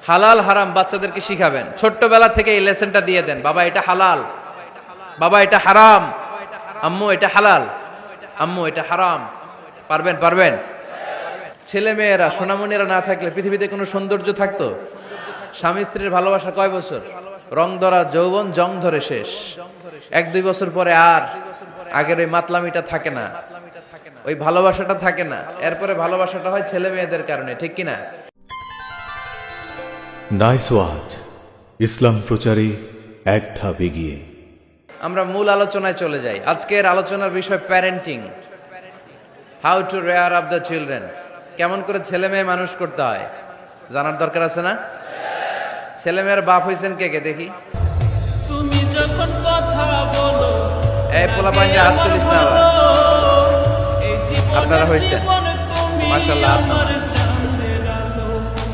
হালাল হারাম বাচ্চাদেরকে শিখাবেন, ছোট্টবেলা থেকে এই লেসনটা দিয়ে দেন। বাবা এটা হালাল, বাবা এটা হারাম, আম্মু এটা হালাল, আম্মু এটা হারাম। পারবেন? পারবেন? ছেলে মেয়েরা সোনামণিরা না থাকলে পৃথিবীতে কোনো সৌন্দর্য থাকতো? স্বামী স্ত্রীর ভালোবাসা কয় বছর? রং ধরা যৌবন, জং ধরে শেষ। 1-2 বছর পরে আর আগের ওই মাতলামিটা থাকে না, ওই ভালোবাসাটা থাকে না। এরপরে ভালোবাসাটা হয় ছেলে মেয়েদের কারণে, ঠিক কিনা? নাইস ওয়াচ, ইসলাম প্রচারে এক ধাপ এগিয়ে। আমরা মূল আলোচনায় চলে যাই। আজকের আলোচনার বিষয় parenting, how to rare up the children. কেমন করে ছেলে মেয়ে মানুষ করতে হয় জানার দরকার আছে না? ছেলে মেয়ের বাপ হয়েছেন কে কে দেখি? তুমি যখন কথা বলো এই পোলা পাঞ্জা হাত তুলিস না আবার। আপনারা হয়েছেন? মাশাআল্লাহ, হাত নামান।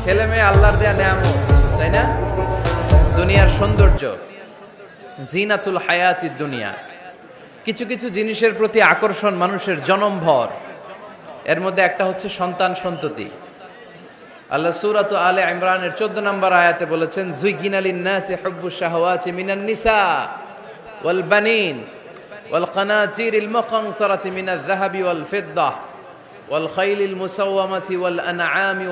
ছেলে মেয়ে আল্লাহর দেয়া নেয়ামত, তাই না? দুনিয়ার সৌন্দর্য, জিনাতুল হায়াতিদ দুনিয়া। কিছু কিছু জিনিসের প্রতি আকর্ষণ মানুষের জনমভর। এর মধ্যে একটা হচ্ছে সন্তান সন্ততি। আল্লাহ সূরাত আলে ইমরানের 14 নম্বর আয়াতে বলেছেন, যুইগিনা লিন-নাসি হুব্বুশ শাহাওয়াতি মিনান নিসা ওয়াল বানিন ওয়াল কানাতিরিল মুকানতারাতি মিনাজ যাহাবি ওয়াল ফিদ্দাহ ওয়াল খাইলিল মুসাওয়ামাতি ওয়াল আনআমি